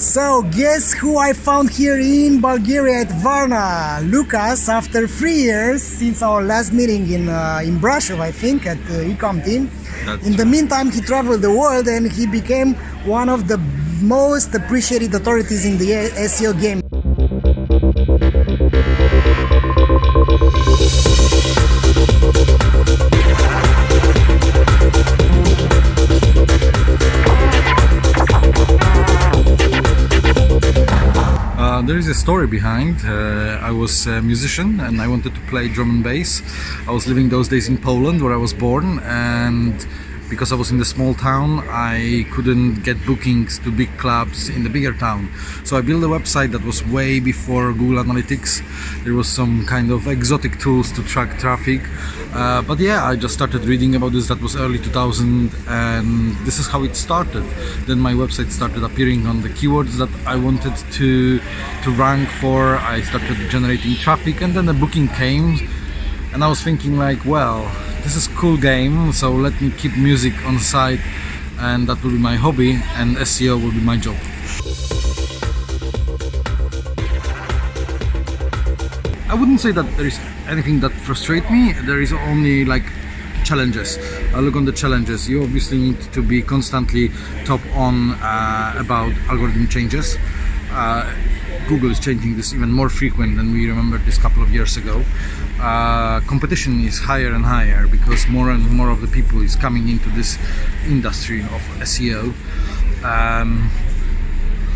So guess who I found here in Bulgaria at Varna? Lukasz, after 3 years since our last meeting in Brasov, I think, at the Ecom team. In the meantime, he traveled the world and he became one of the most appreciated authorities in the SEO game. There is a story behind. I was a musician and I wanted to play drum and bass. I was living those days in Poland where I was born, and because I was in the small town, I couldn't get bookings to big clubs in the bigger town. So I built a website that was way before Google Analytics. There was some kind of exotic tools to track traffic. But yeah, I just started reading about this. That was early 2000, and this is how it started. Then my website started appearing on the keywords that I wanted to rank for. I started generating traffic, and then the booking came, and I was thinking like, well, this is a cool game, so let me keep music on the side, and that will be my hobby, and SEO will be my job. I wouldn't say that there is anything that frustrates me. There is only like challenges. I look on the challenges. You obviously need to be constantly top on about algorithm changes. Google is changing this even more frequent than we remember this couple of years ago. Competition is higher and higher because more and more of the people is coming into this industry of SEO.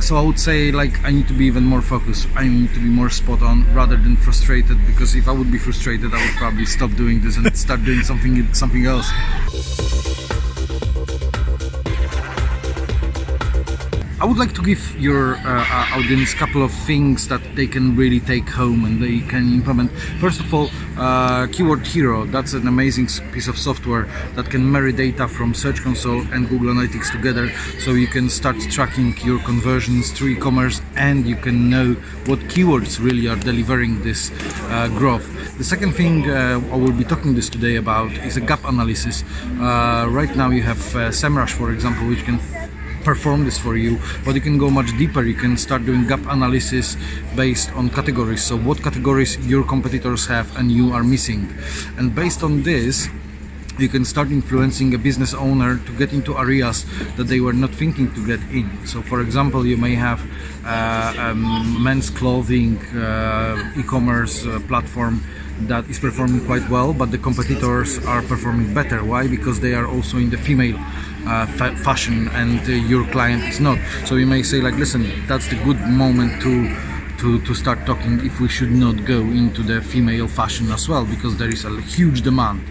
So I would say like I need to be even more focused. I need to be more spot on rather than frustrated, because if I would be frustrated, I would probably stop doing this and start doing something else. I would like to give your audience a couple of things that they can really take home and they can implement. First of all, Keyword Hero. That's an amazing piece of software that can marry data from Search Console and Google Analytics together, so you can start tracking your conversions through e-commerce and you can know what keywords really are delivering this growth. The second thing I will be talking this today about is a gap analysis. Right now you have SEMrush, for example, which can perform this for you, but you can go much deeper. You can start doing gap analysis based on categories, so what categories your competitors have and you are missing, and based on this you can start influencing a business owner to get into areas that they were not thinking to get in. So for example, you may have men's clothing e-commerce platform that is performing quite well, but the competitors are performing better. Why? Because they are also in the female fashion and your client is not. So you may say like, listen, that's the good moment to start talking if we should not go into the female fashion as well, because there is a huge demand.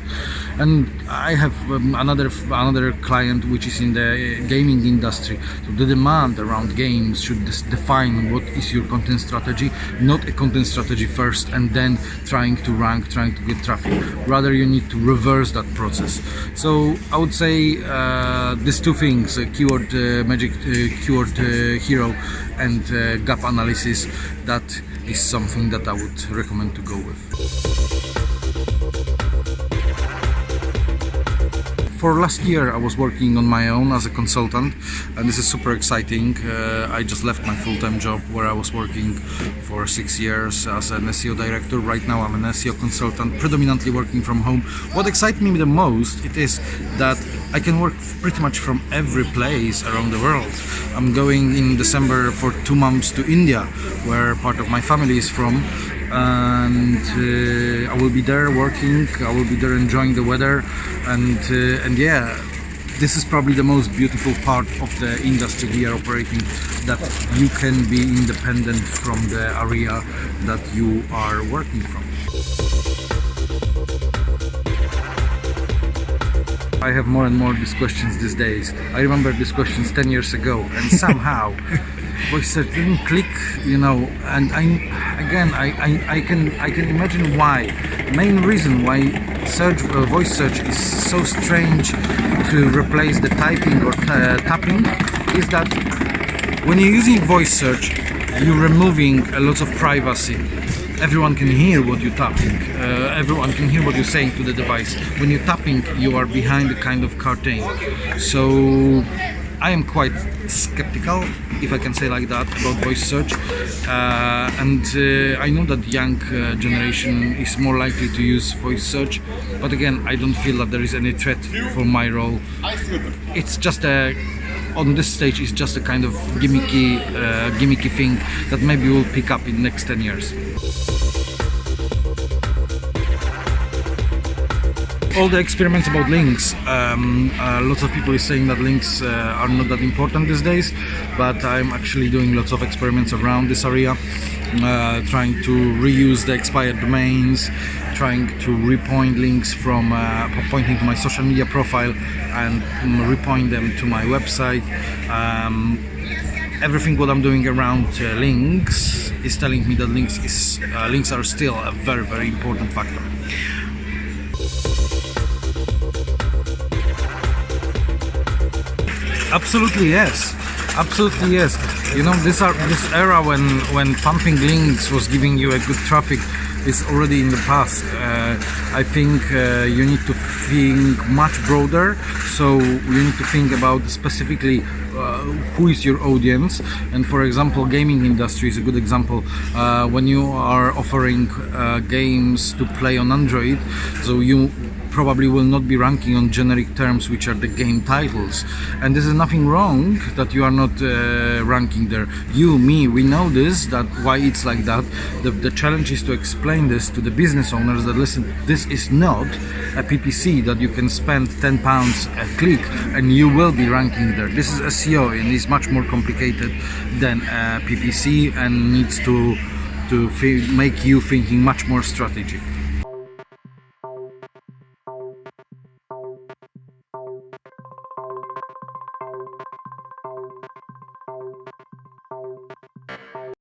And I have another client which is in the gaming industry. So the demand around games should define what is your content strategy, not a content strategy first and then trying to rank, trying to get traffic. Rather, you need to reverse that process. So I would say these two things, keyword magic, keyword hero, and gap analysis, that is something that I would recommend to go with. For last year I was working on my own as a consultant, and this is super exciting. I just left my full-time job where I was working for 6 years as an SEO director. Right now I'm an SEO consultant, predominantly working from home. What excites me the most it is that I can work pretty much from every place around the world. I'm going in December for 2 months to India, where part of my family is from, and I will be there working. I will be there enjoying the weather, and yeah, this is probably the most beautiful part of the industry we are operating, that you can be independent from the area that you are working from. I have more and more these questions these days. I remember these questions 10 years ago, and somehow voice search didn't click, you know. And I can imagine why. Main reason why voice search is so strange to replace the typing or tapping is that when you're using voice search, you're removing a lot of privacy. Everyone can hear what you're tapping, everyone can hear what you're saying to the device. When you're tapping, you are behind a kind of curtain. So I am quite skeptical, if I can say like that, about voice search, and I know that young generation is more likely to use voice search, but again, I don't feel that there is any threat for my role. It's just on this stage, it's just a kind of gimmicky thing that maybe we'll pick up in the next 10 years. All the experiments about links, lots of people is saying that links are not that important these days, but I'm actually doing lots of experiments around this area, trying to reuse the expired domains, trying to repoint links from pointing to my social media profile and repoint them to my website. Everything what I'm doing around links is telling me that links are still a very, very important factor. Absolutely yes. Absolutely yes. You know, this era when pumping links was giving you a good traffic is already in the past. I think you need to think much broader. So you need to think about specifically who is your audience. And for example, gaming industry is a good example. When you are offering games to play on Android, so you probably will not be ranking on generic terms, which are the game titles, and this is nothing wrong that you are not ranking there. You, me, we know this, that why it's like that. The challenge is to explain this to the business owners that listen, this is not a PPC that you can spend £10 a click and you will be ranking there. This is SEO and it's much more complicated than PPC and needs to make you thinking much more strategic.